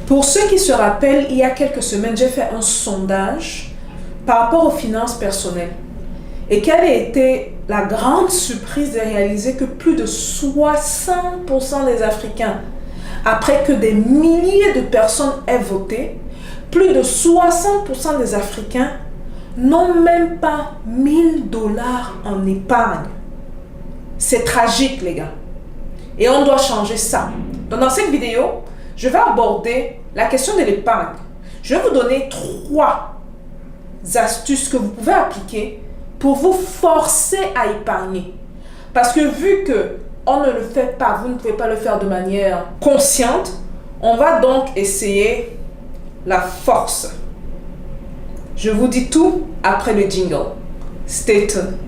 Pour ceux qui se rappellent, il y a quelques semaines, j'ai fait un sondage par rapport aux finances personnelles. Et quelle a été la grande surprise de réaliser que plus de 60% des Africains, après que des milliers de personnes aient voté, plus de 60% des Africains n'ont même pas 1000 dollars en épargne. C'est tragique, les gars. Et on doit changer ça. Donc, dans cette vidéo, je vais aborder la question de l'épargne. Je vais vous donner 3 astuces que vous pouvez appliquer pour vous forcer à épargner. Parce que vu que on ne le fait pas, vous ne pouvez pas le faire de manière consciente, on va donc essayer la force. Je vous dis tout après le jingle. Stay tuned.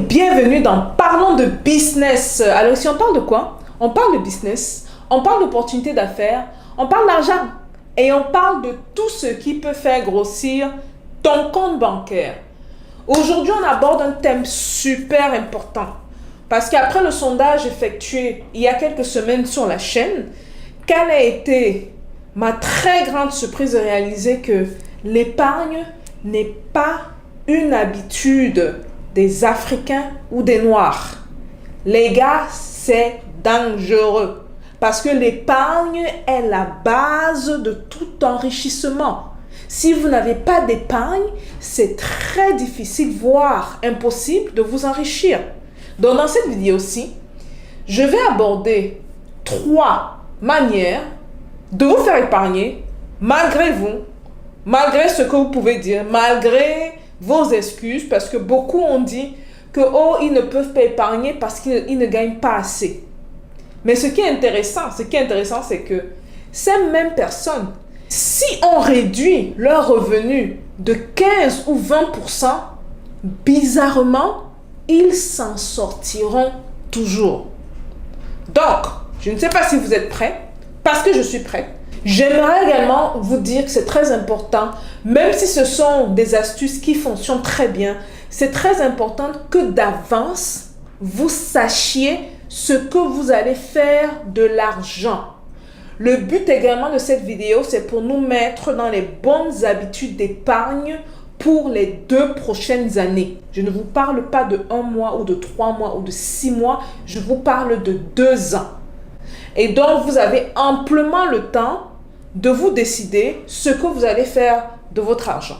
Bienvenue dans Parlons de business. Alors ici on parle de quoi? On parle de business, on parle d'opportunités d'affaires, on parle d'argent et on parle de tout ce qui peut faire grossir ton compte bancaire. Aujourd'hui on aborde un thème super important parce qu'après le sondage effectué il y a quelques semaines sur la chaîne, quelle a été ma très grande surprise de réaliser que l'épargne n'est pas une habitude des Africains ou des Noirs. Les gars, c'est dangereux parce que l'épargne est la base de tout enrichissement. Si vous n'avez pas d'épargne, c'est très difficile, voire impossible de vous enrichir. Donc dans cette vidéo-ci, je vais aborder 3 manières de vous faire épargner malgré vous, malgré ce que vous pouvez dire, malgré vos excuses, parce que beaucoup ont dit que ils ne peuvent pas épargner parce qu'ils ne gagnent pas assez. Mais ce qui est intéressant, c'est que ces mêmes personnes, si on réduit leurs revenus de 15 ou 20%, bizarrement, ils s'en sortiront toujours. Donc, je ne sais pas si vous êtes prêts, parce que je suis prête. J'aimerais également vous dire que c'est très important, même si ce sont des astuces qui fonctionnent très bien, c'est très important que d'avance, vous sachiez ce que vous allez faire de l'argent. Le but également de cette vidéo, c'est pour nous mettre dans les bonnes habitudes d'épargne pour les 2 prochaines années. Je ne vous parle pas de 1 mois ou de 3 mois ou de 6 mois, je vous parle de 2 ans. Et donc, vous avez amplement le temps de vous décider ce que vous allez faire de votre argent.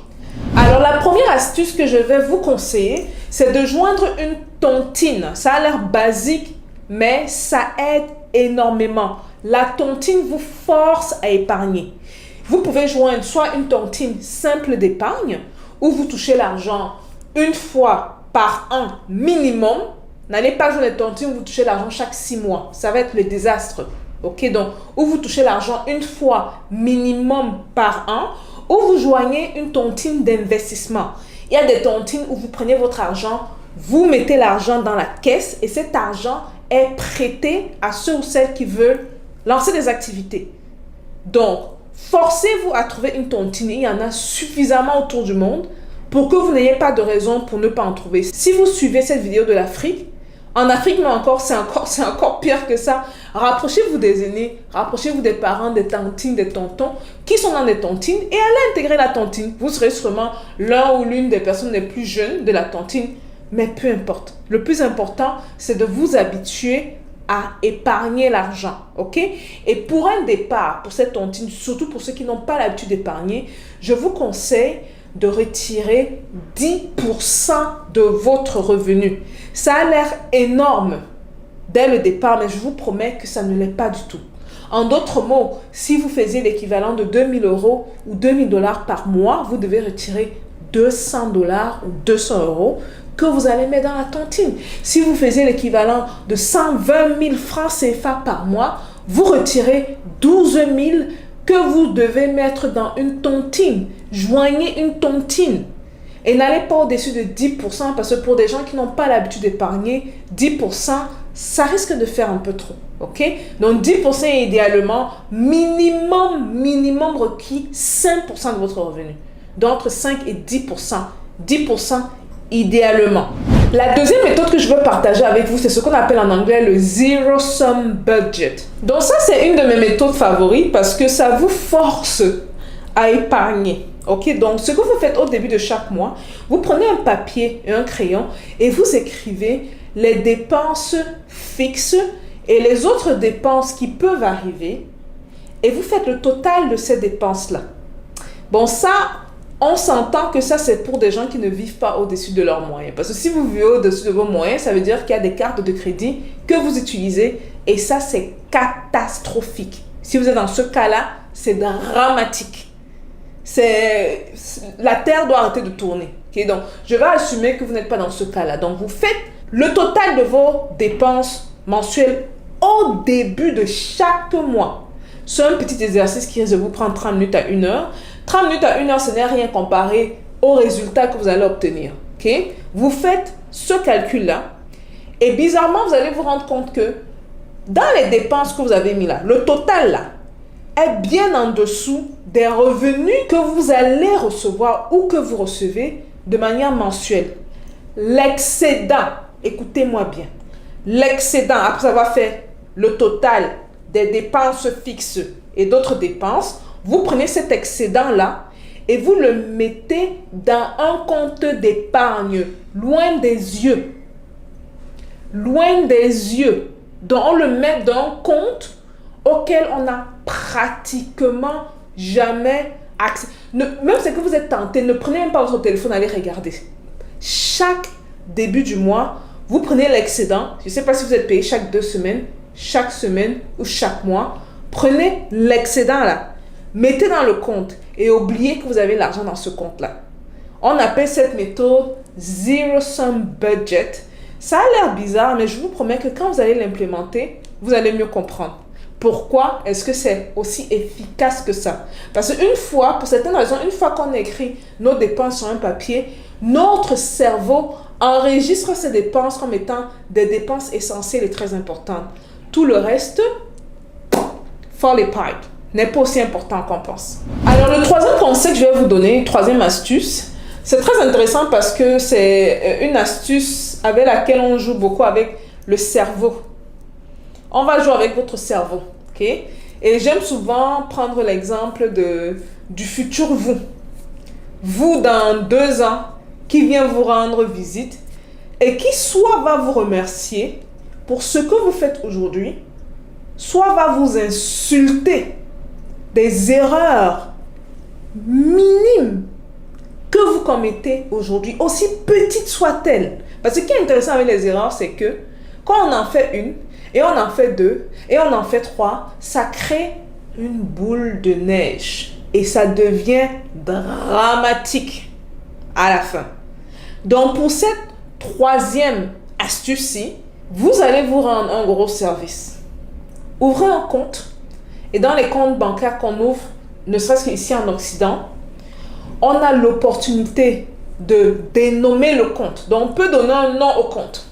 Alors, la première astuce que je vais vous conseiller, c'est de joindre une tontine. Ça a l'air basique, mais ça aide énormément. La tontine vous force à épargner. Vous pouvez joindre soit une tontine simple d'épargne, où vous touchez l'argent une fois par an minimum. N'allez pas jouer les tontines où vous touchez l'argent chaque 6 mois. Ça va être le désastre. Ok, donc, où vous touchez l'argent une fois minimum par an, ou vous joignez une tontine d'investissement. Il y a des tontines où vous prenez votre argent, vous mettez l'argent dans la caisse et cet argent est prêté à ceux ou celles qui veulent lancer des activités. Donc, forcez-vous à trouver une tontine. Il y en a suffisamment autour du monde pour que vous n'ayez pas de raison pour ne pas en trouver. Si vous suivez cette vidéo de l'Afrique, en Afrique, mais encore, c'est encore pire que ça. Rapprochez-vous des aînés, rapprochez-vous des parents, des tantines, des tontons qui sont dans des tontines et allez intégrer la tontine. Vous serez sûrement l'un ou l'une des personnes les plus jeunes de la tontine, mais peu importe. Le plus important, c'est de vous habituer à épargner l'argent, ok? Et pour un départ, pour cette tontine, surtout pour ceux qui n'ont pas l'habitude d'épargner, je vous conseille de retirer 10% de votre revenu. Ça a l'air énorme dès le départ, mais je vous promets que ça ne l'est pas du tout. En d'autres mots, si vous faisiez l'équivalent de 2000 € ou 2000 $ par mois, vous devez retirer 200 $ ou 200 € que vous allez mettre dans la tontine. Si vous faisiez l'équivalent de 120 000 francs CFA par mois, vous retirez 12 000 que vous devez mettre dans une tontine. Joignez une tontine. Et n'allez pas au-dessus de 10% parce que pour des gens qui n'ont pas l'habitude d'épargner, 10%, ça risque de faire un peu trop. Ok? Donc 10% est idéalement minimum requis 5% de votre revenu. Donc entre 5 et 10%. 10% idéalement. La deuxième méthode que je veux partager avec vous, c'est ce qu'on appelle en anglais le Zero Sum Budget. Donc ça, c'est une de mes méthodes favorites parce que ça vous force à épargner. Ok, donc ce que vous faites au début de chaque mois, vous prenez un papier et un crayon et vous écrivez les dépenses fixes et les autres dépenses qui peuvent arriver et vous faites le total de ces dépenses-là. Bon, ça, on s'entend que ça, c'est pour des gens qui ne vivent pas au-dessus de leurs moyens. Parce que si vous vivez au-dessus de vos moyens, ça veut dire qu'il y a des cartes de crédit que vous utilisez et ça, c'est catastrophique. Si vous êtes dans ce cas-là, c'est dramatique. La terre doit arrêter de tourner. Okay? Donc, je vais assumer que vous n'êtes pas dans ce cas-là. Donc, vous faites le total de vos dépenses mensuelles au début de chaque mois. C'est un petit exercice qui risque de vous prendre 30 minutes à 1 heure. 30 minutes à 1 heure, ce n'est rien comparé au résultat que vous allez obtenir. Okay? Vous faites ce calcul-là et bizarrement, vous allez vous rendre compte que dans les dépenses que vous avez mis là, le total là, est bien en dessous des revenus que vous allez recevoir ou que vous recevez de manière mensuelle. L'excédent, écoutez-moi bien, l'excédent, après avoir fait le total des dépenses fixes et d'autres dépenses, vous prenez cet excédent-là et vous le mettez dans un compte d'épargne, loin des yeux. Loin des yeux. Donc, on le met dans un compte auquel on n'a pratiquement jamais accès. Même si vous êtes tenté, ne prenez même pas votre téléphone, allez regarder. Chaque début du mois, vous prenez l'excédent. Je ne sais pas si vous êtes payé chaque 2 semaines, chaque semaine ou chaque mois. Prenez l'excédent là, mettez dans le compte et oubliez que vous avez l'argent dans ce compte-là. On appelle cette méthode Zero Sum Budget. Ça a l'air bizarre, mais je vous promets que quand vous allez l'implémenter, vous allez mieux comprendre. Pourquoi est-ce que c'est aussi efficace que ça? Parce qu'une fois, pour certaines raisons, une fois qu'on écrit nos dépenses sur un papier, notre cerveau enregistre ces dépenses comme étant des dépenses essentielles et très importantes. Tout le reste, fall apart, n'est pas aussi important qu'on pense. Alors, le troisième conseil que je vais vous donner, troisième astuce, c'est très intéressant parce que c'est une astuce avec laquelle on joue beaucoup avec le cerveau. On va jouer avec votre cerveau, ok? Et j'aime souvent prendre l'exemple du futur vous. Vous, dans 2 ans, qui vient vous rendre visite et qui soit va vous remercier pour ce que vous faites aujourd'hui, soit va vous insulter des erreurs minimes que vous commettez aujourd'hui, aussi petites soient-elles. Parce que ce qui est intéressant avec les erreurs, c'est que quand on en fait une, et on en fait 2, et on en fait 3, ça crée une boule de neige. Et ça devient dramatique à la fin. Donc pour cette troisième astuce-ci, vous allez vous rendre un gros service. Ouvrez un compte, et dans les comptes bancaires qu'on ouvre, ne serait-ce qu'ici en Occident, on a l'opportunité de dénommer le compte. Donc on peut donner un nom au compte.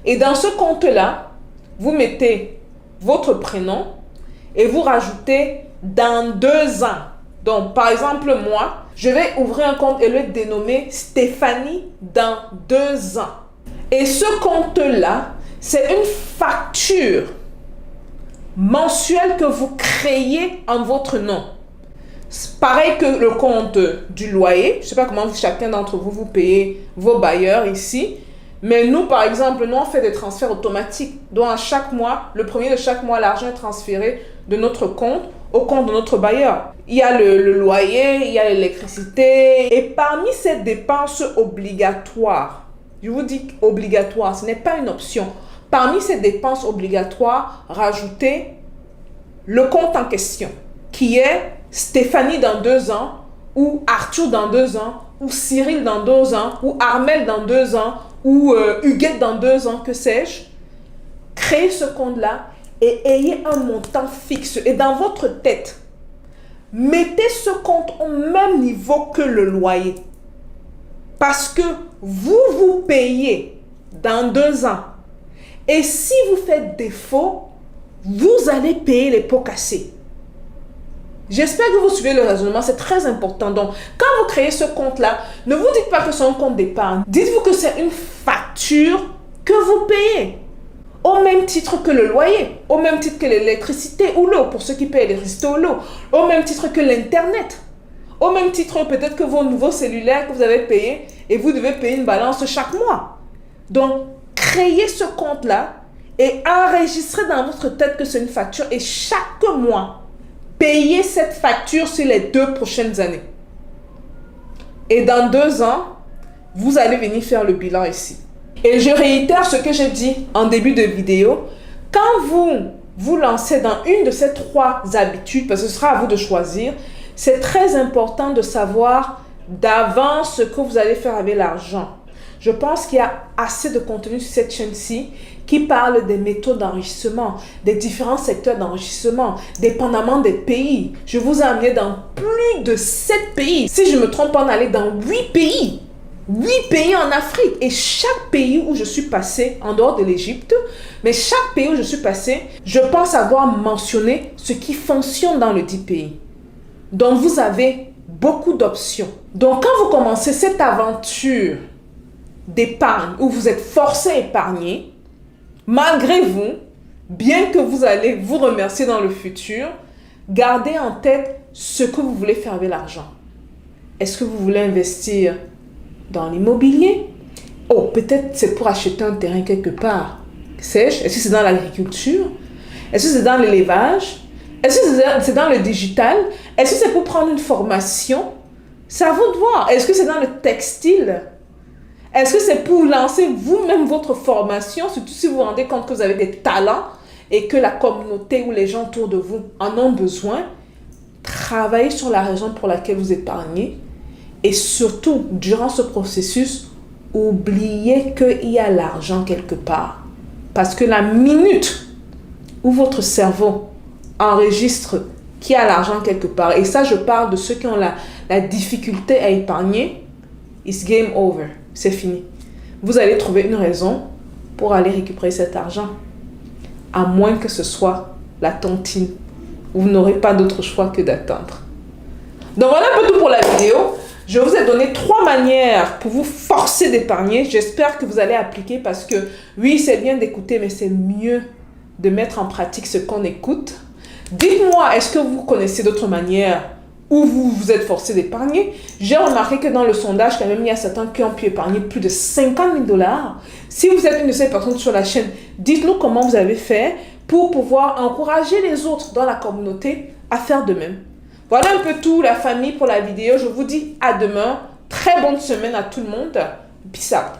Et dans ce compte-là, vous mettez votre prénom et vous rajoutez dans 2 ans. Donc, par exemple, moi, je vais ouvrir un compte et le dénommer Stéphanie dans 2 ans. Et ce compte-là, c'est une facture mensuelle que vous créez en votre nom. Pareil que le compte du loyer. Je ne sais pas comment chacun d'entre vous payez vos bailleurs ici. Mais nous, par exemple, nous, on fait des transferts automatiques. Donc, à chaque mois, le premier de chaque mois, l'argent est transféré de notre compte au compte de notre bailleur. Il y a le loyer, il y a l'électricité. Et parmi ces dépenses obligatoires, je vous dis obligatoire, ce n'est pas une option. Parmi ces dépenses obligatoires, rajoutez le compte en question, qui est Stéphanie dans 2 ans, ou Arthur dans 2 ans, ou Cyril dans 2 ans, ou Armel dans 2 ans, ou Huguette dans 2 ans, que sais-je. Créez ce compte-là et ayez un montant fixe. Et dans votre tête, mettez ce compte au même niveau que le loyer. Parce que vous payez dans 2 ans. Et si vous faites défaut, vous allez payer les pots cassés. J'espère que vous suivez le raisonnement, c'est très important. Donc, quand vous créez ce compte-là, ne vous dites pas que c'est un compte d'épargne. Dites-vous que c'est une facture que vous payez. Au même titre que le loyer, au même titre que l'électricité ou l'eau, pour ceux qui payent l'électricité ou l'eau, au même titre que l'Internet, au même titre peut-être que vos nouveaux cellulaires que vous avez payés et vous devez payer une balance chaque mois. Donc, créez ce compte-là et enregistrez dans votre tête que c'est une facture et chaque mois, payez cette facture sur les 2 prochaines années. Et dans 2 ans, vous allez venir faire le bilan ici. Et je réitère ce que j'ai dit en début de vidéo. Quand vous vous lancez dans une de ces 3 habitudes, parce que ce sera à vous de choisir, c'est très important de savoir d'avance ce que vous allez faire avec l'argent. Je pense qu'il y a assez de contenu sur cette chaîne-ci qui parle des méthodes d'enrichissement, des différents secteurs d'enrichissement, dépendamment des pays. Je vous ai amené dans plus de 7 pays. Si je ne me trompe pas, on est allé dans 8 pays. 8 pays en Afrique. Et chaque pays où je suis passée, en dehors de l'Égypte, mais chaque pays où je suis passée, je pense avoir mentionné ce qui fonctionne dans le 10 pays. Donc, vous avez beaucoup d'options. Donc, quand vous commencez cette aventure d'épargne où vous êtes forcé à épargner, malgré vous, bien que vous allez vous remercier dans le futur, gardez en tête ce que vous voulez faire avec l'argent. Est-ce que vous voulez investir dans l'immobilier? Oh, peut-être c'est pour acheter un terrain quelque part. Sais-je? Est-ce que c'est dans l'agriculture? Est-ce que c'est dans l'élevage? Est-ce que c'est dans le digital? Est-ce que c'est pour prendre une formation? C'est à vous de voir. Est-ce que c'est dans le textile? Est-ce que c'est pour lancer vous-même votre formation, surtout si vous vous rendez compte que vous avez des talents et que la communauté ou les gens autour de vous en ont besoin? Travaillez sur la raison pour laquelle vous épargnez. Et surtout, durant ce processus, oubliez qu'il y a l'argent quelque part. Parce que la minute où votre cerveau enregistre qu'il y a l'argent quelque part, et ça je parle de ceux qui ont la difficulté à épargner, it's game over, c'est fini. Vous allez trouver une raison pour aller récupérer cet argent. À moins que ce soit la tontine. Vous n'aurez pas d'autre choix que d'attendre. Donc voilà un peu tout pour la vidéo. Je vous ai donné 3 manières pour vous forcer d'épargner. J'espère que vous allez appliquer parce que oui, c'est bien d'écouter, mais c'est mieux de mettre en pratique ce qu'on écoute. Dites-moi, est-ce que vous connaissez d'autres manières où vous vous êtes forcé d'épargner? J'ai remarqué que dans le sondage, quand même, il y a certains qui ont pu épargner plus de 50 000 $. Si vous êtes une de ces personnes sur la chaîne, dites-nous comment vous avez fait pour pouvoir encourager les autres dans la communauté à faire de même. Voilà un peu tout, la famille, pour la vidéo. Je vous dis à demain. Très bonne semaine à tout le monde. Peace out.